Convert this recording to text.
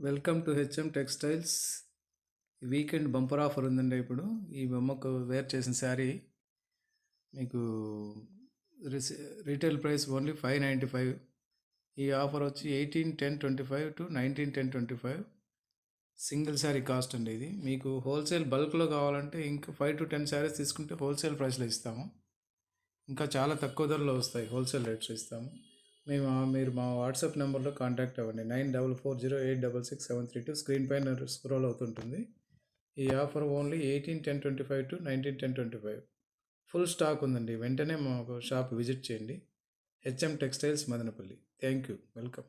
Welcome to HM textiles. Weekend bumper offer ఉందండి. ఇప్పుడు ఈ బొమ్మకు వేర్ చేసిన శారీ మీకు రీటైల్ ప్రైస్ ఓన్లీ 595. ఈ ఆఫర్ వచ్చి 18/10/25 టు 19/10/25 సింగిల్ శారీ కాస్ట్ అండి. ఇది మీకు హోల్సేల్ బల్క్లో కావాలంటే ఇంకా 5 to 10 శారీస్ తీసుకుంటే హోల్సేల్ ప్రైస్లో ఇస్తాము. ఇంకా చాలా తక్కువ ధరలో వస్తాయి, హోల్సేల్ రేట్స్ ఇస్తాము. మీరు మా వాట్సాప్ నెంబర్లో కాంటాక్ట్ అవ్వండి. 9440866732 స్క్రీన్ పైన స్క్రోల్ అవుతుంటుంది. ఈ offer only 18/10/25 to 19/10/25 full stock ఉందండి. వెంటనే మా షాప్ విజిట్ చేయండి. HM textiles Madanapalle. Thank you. Welcome.